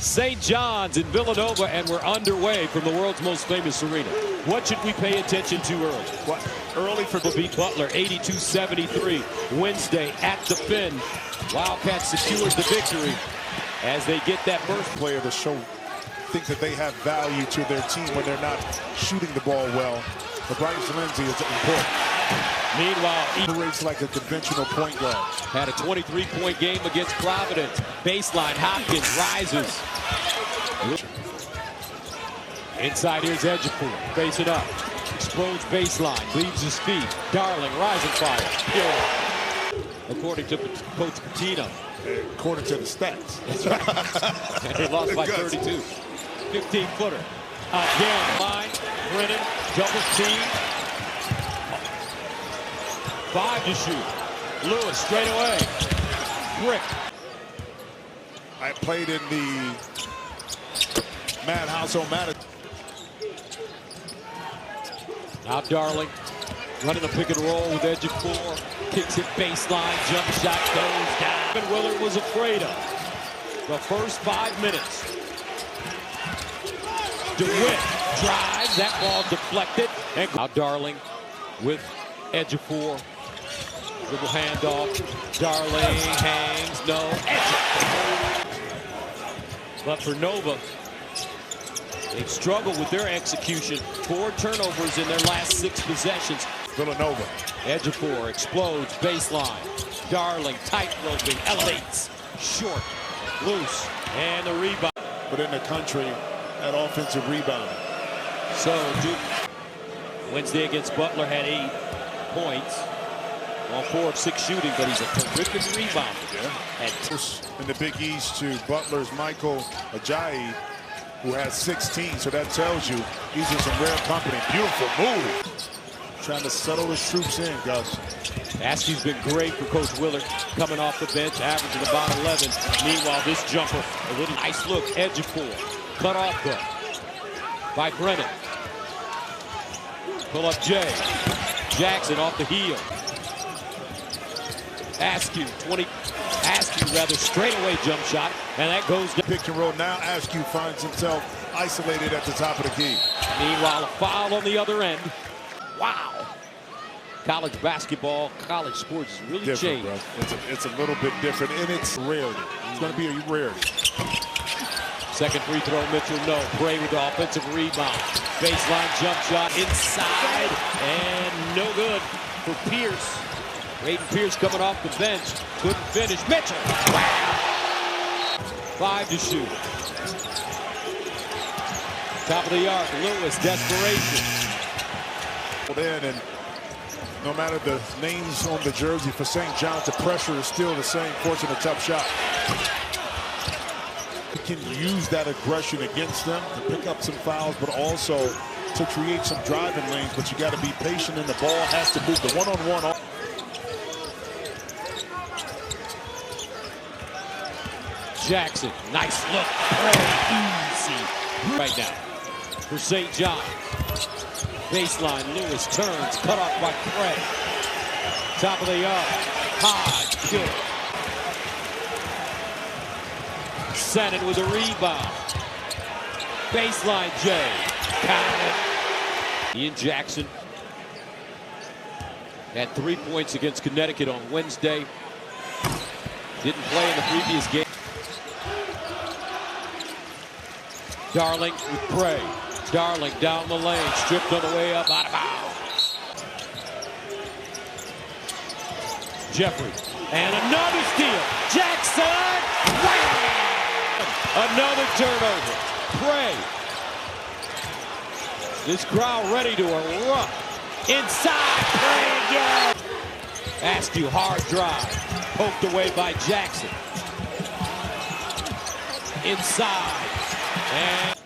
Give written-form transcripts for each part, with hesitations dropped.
St. John's in Villanova, and we're underway from the world's most famous arena. What should we pay attention to early? What? Early for Will beat Butler 82-73 Wednesday at the Finn. Wildcats secures the victory as they get that first player to think that they have value to their team when they're not shooting the ball well. But Bryce Lindsey is important. Meanwhile, he operates like a conventional point guard. Had a 23-point game against Providence. Baseline, Hopkins rises. Inside, here's Ejiofor facing up. Explodes baseline, leaves his feet. Darling, rising fire. Yeah. According to Coach Pitino. According to the stats. That's right. And they lost by 32. 15-footer. Again, line. Brennan, double team. 5 to shoot. Lewis straight away. Brick. I played in the Madhouse on Madison. Now Darling running the pick and roll with Ejiofor. Kicks it baseline. Jump shot goes down. And Willard was afraid of the first 5 minutes. DeWitt drives. That ball deflected. And now Darling with Ejiofor. Dribble handoff. Darling hangs. No. Ejiofor. But for Nova, they've struggled with their execution. 4 turnovers in their last 6 possessions. Villanova. Ejiofor explodes baseline. Darling tight roping, elevates, short, loose, and the rebound. But in the country, that offensive rebound. So Wednesday against Butler had 8 points. On 4 of 6 shooting, but he's a terrific rebounder. Yeah. And in the Big East to Butler's Michael Ajayi, who has 16. So that tells you he's in some rare company. Beautiful move. Trying to settle his troops in, Gus. Askey's been great for Coach Willard, coming off the bench, averaging about 11. Meanwhile, this jumper, a little nice look. Ejiofor, cut off though by Brennan. Pull up Jay. Jackson off the heel. Askew, straightaway jump shot, and that goes to pick and roll. Now Askew finds himself isolated at the top of the key. Meanwhile, a foul on the other end. Wow. College basketball, college sports has really changed. Bro. It's a little bit different, and it's rarity. It's going to be a rarity. Second free throw, Mitchell, no. Bray with the offensive rebound. Baseline jump shot inside, and no good for Pierce. Aiden Pierce coming off the bench. Couldn't finish. Mitchell. Wow. 5 to shoot. Top of the arc. Lewis. Desperation. And no matter the names on the jersey for St. John's, the pressure is still the same. Forcing a tough shot. You can use that aggression against them to pick up some fouls, but also to create some driving lanes. But you got to be patient, and the ball has to move. The one-on-one. Jackson, nice look, very easy right now for St. John. Baseline, Lewis turns, cut off by Craig. Top of the arc, Hodge, good. Shannon with a rebound. Baseline, Jay, count it. Ian Jackson had 3 points against Connecticut on Wednesday. Didn't play in the previous game. Darling with Bray. Darling down the lane, stripped on the way up, out of bounds. Jeffrey, and another steal. Jackson, wham! Another turnover. Bray. This crowd ready to erupt. Inside, Bray again. Askew, hard drive. Poked away by Jackson. Inside. And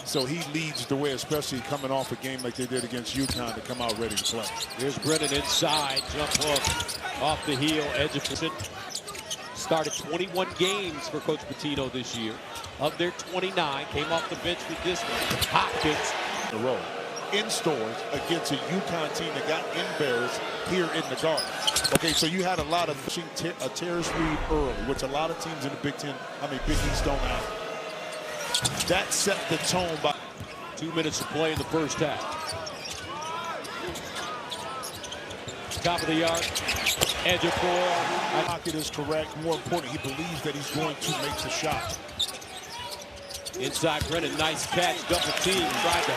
so he leads the way, especially coming off a game like they did against UConn to come out ready to play. Here's Brennan inside, jump hook, off the heel, Ejiofor. Started 21 games for Coach Pitino this year. Of their 29, came off the bench with this one. Hopkins. In a row. In stores against a UConn team that got embarrassed here in the Garden. Okay, so you had a lot of pushing a terrace read early, which a lot of teams in the Big East don't have. That set the tone. 2 minutes to play in the first half. Top of the arc, edge of four. Pocket is correct. More important, he believes that he's going to make the shot. Inside Brennan, nice catch, double team, tried to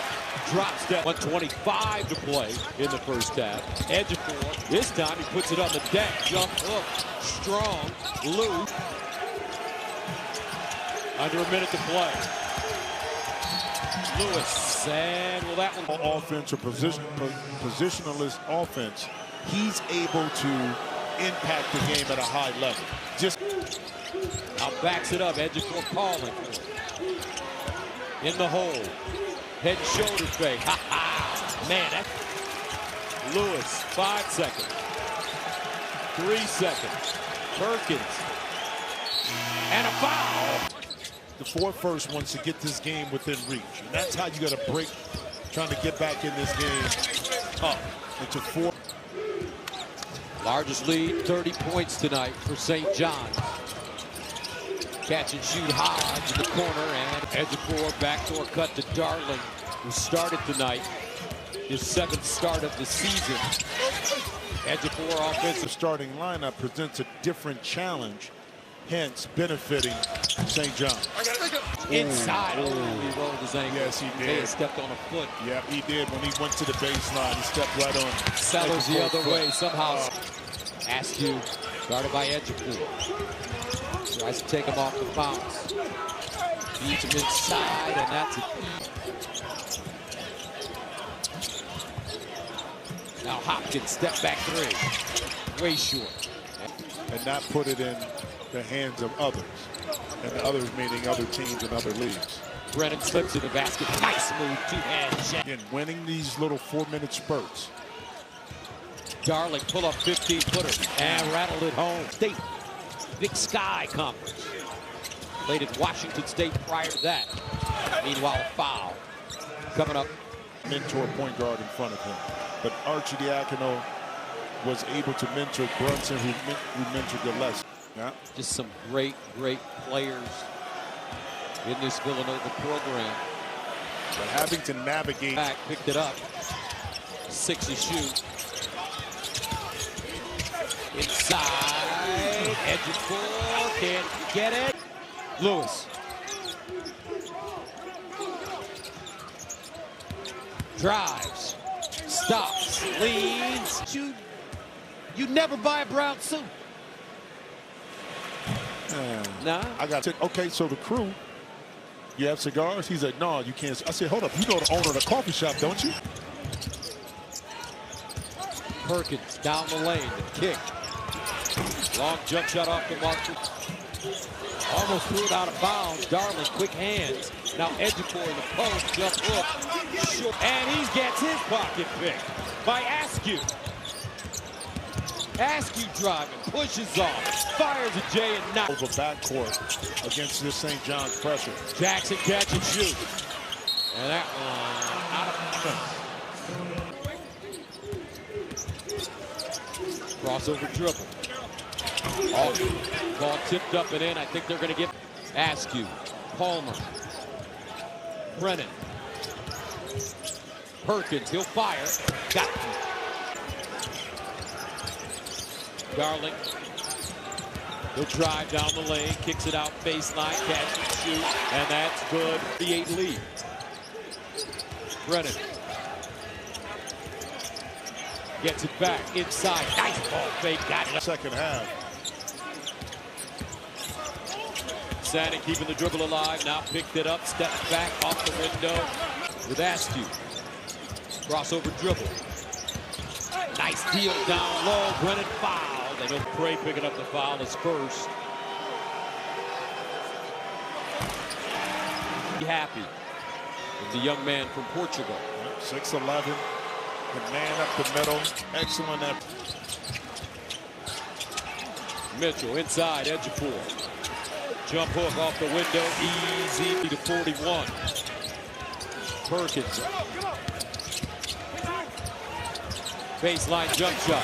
drop step. 1:25 to play in the first half. Edge of four, this time he puts it on the deck, jump hook, strong, loose. Under a minute to play. Lewis, and well, that one. Offense or positionalist offense, he's able to impact the game at a high level. Just now backs it up, edge of four calling. In the hole, head and shoulder fake. Ha ha! Man, that Lewis, 5 seconds, 3 seconds. Perkins, and a foul. the 4 first ones to get this game within reach. And that's how you got to break, trying to get back in this game up into 4. Largest lead, 30 points tonight for St. John's. Catch and shoot Hodge in the corner, and edge of 4, backdoor cut to Darling, who started tonight, his 7th start of the season. Edge of 4 offensive. Starting lineup presents a different challenge, hence benefiting St. John. Inside. Oh, he rolled his ankle. Yes, he did. May have stepped on a foot. Yeah, he did. When he went to the baseline, he stepped right on. Sellers the other way somehow. Askew, guarded by edge of 4. Tries to take him off the bounce. Beats him inside, and that's it. Now Hopkins, step back 3. Way short. And not put it in the hands of others. And the others meaning other teams and other leagues. Brennan slips in the basket. Nice move, 2-hand shot. Again, winning these little 4-minute spurts. Darling pull up 15-footer and rattled it home. State, Big Sky Conference. Played at Washington State prior to that. Meanwhile, a foul coming up. Mentor point guard in front of him. But Archie Diacono was able to mentor Brunson, who mentored Gillespie. Yeah. Just some great players in this Villanova program. But having to navigate. Back, picked it up. 6 to shoot. Inside, edge of 4, can't get it. Lewis. Drives, stops, leads. You never buy a brown suit. Nah. I got to. Okay, so the crew, you have cigars? He's like, no, you can't. I said, hold up, you know the owner of the coffee shop, don't you? Perkins down the lane, the kick. Long jump shot off the marker. Almost threw it out of bounds. Darling, quick hands. Now edge of 4 in the post, jump hook. And he gets his pocket picked by Askew. Askew driving, pushes off, fires a J and knocks. Over backcourt against this St. John's pressure. Jackson catch and shoot. And that one out of crossover dribble. Ball tipped up and in. I think they're going to get Askew, Palmer, Brennan, Perkins. He'll fire. Got him. Darling. He'll drive down the lane, kicks it out baseline, catch and shoot, and that's good. The 8 lead. Brennan gets it back inside. Nice ball fake. Got it. Second half. Sanek keeping the dribble alive. Now picked it up, steps back off the window with Askew. Crossover dribble. Nice deal down low. Brennan foul. They don't Pray picking up the foul as first. Be happy with the young man from Portugal. 6'11", the man up the middle. Excellent effort. Mitchell inside, edge of 4. Jump hook off the window, easy to 41. Perkins. Baseline jump shot.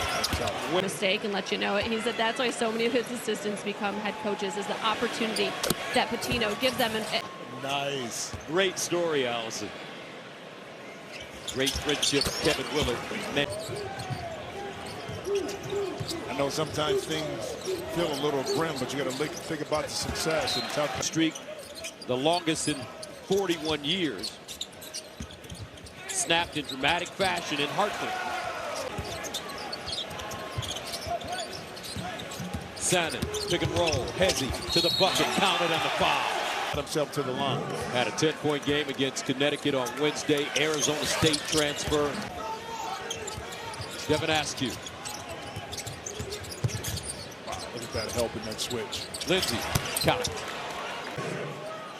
Mistake and let you know it. He said that's why so many of his assistants become head coaches, is the opportunity that Patino gives them. And Nice. Great story, Allison. Great friendship, Kevin Willard. Man. I know sometimes things feel a little grim, but you got to think about the success and tough Streak, the longest in 41 years. Snapped in dramatic fashion in Hartford. Sannon, pick and roll, Hezzy to the bucket, counted on the foul. himself to the line. Had a 10-point game against Connecticut on Wednesday. Arizona State transfer. Devin Askew. Look at that help in that switch. Lindsey, count it.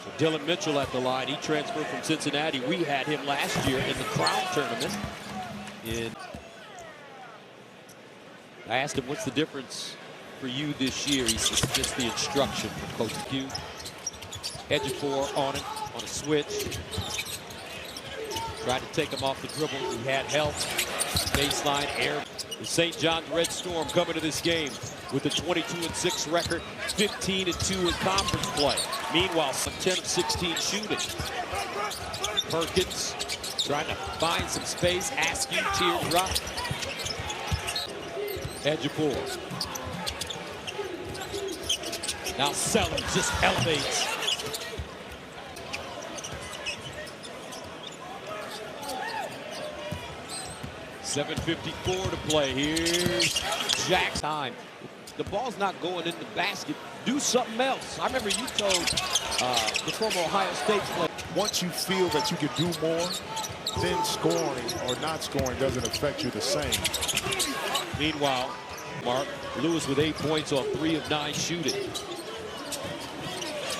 So Dylan Mitchell at the line. He transferred from Cincinnati. We had him last year in the Crown Tournament. I asked him, what's the difference for you this year? He says, just the instruction from Coach Q. Edge of four on him, on a switch. Tried to take him off the dribble. He had help. Baseline air. The St. John's Red Storm coming to this game with a 22-6 record, 15-2 in conference play. Meanwhile, some 10 of 16 shooting. Perkins trying to find some space. Askew, teardrop. Edge of four. Now Sellers just elevates. .754 to play. Here's Jack's time. The ball's not going in the basket. Do something else. I remember you told the former Ohio State player. Once you feel that you can do more, then scoring or not scoring doesn't affect you the same. Meanwhile, Mark Lewis with 8 points on 3 of 9 shooting.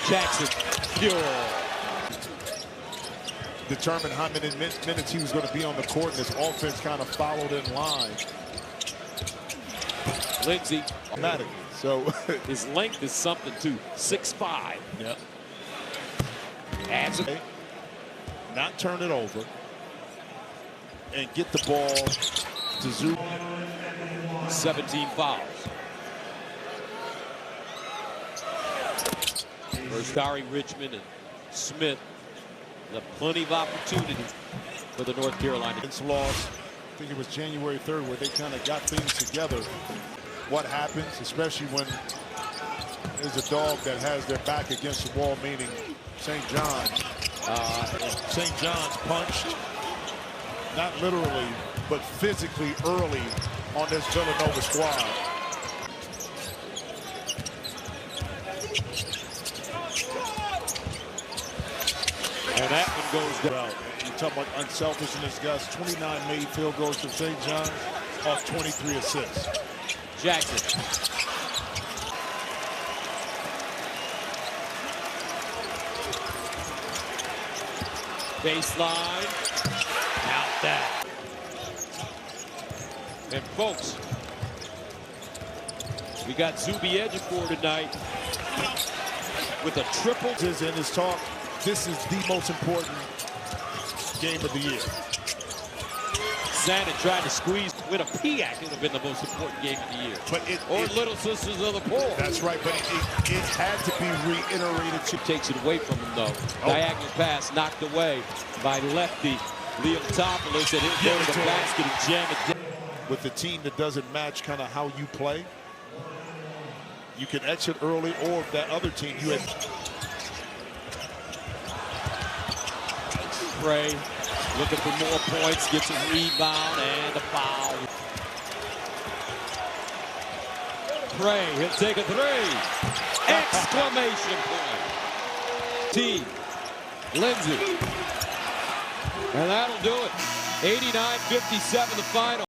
Jackson, pure. Determined how many minutes he was going to be on the court, and his offense kind of followed in line. Lindsey, Automatically. So his length is something too. 6'5". Yep. Adds a not turn it over and get the ball to Zoo. 17 fouls. First starring Richmond and Smith. Plenty of opportunity for the North Carolina. It's lost. I think it was January 3rd where they kind of got things together. What happens, especially when there's a dog that has their back against the wall, meaning St. John's. St. John's punched, not literally, but physically early on this Villanova squad. And that one goes down. You talk about unselfishness, guys. 29 made field goals for St. John's off 23 assists. Jackson. Baseline. Count that. And folks, we got Zuby Ejiofor tonight with a triple. In his talk, this is the most important game of the year. Sannon tried to squeeze. With a PIAC, it would have been the most important game of the year. But Little Sisters of the Poor. That's right, but it had to be reiterated. Chip takes it away from him, though. Diagonal pass knocked away by lefty Liam Topolis, and he'll go to the basket and jam it down. With the team that doesn't match kind of how you play, you can exit early, or if that other team you had. Gray looking for more points, gets a rebound and a foul. Gray, he'll take a three. Exclamation point. T. Lindsey. And that'll do it. 89-57 the final.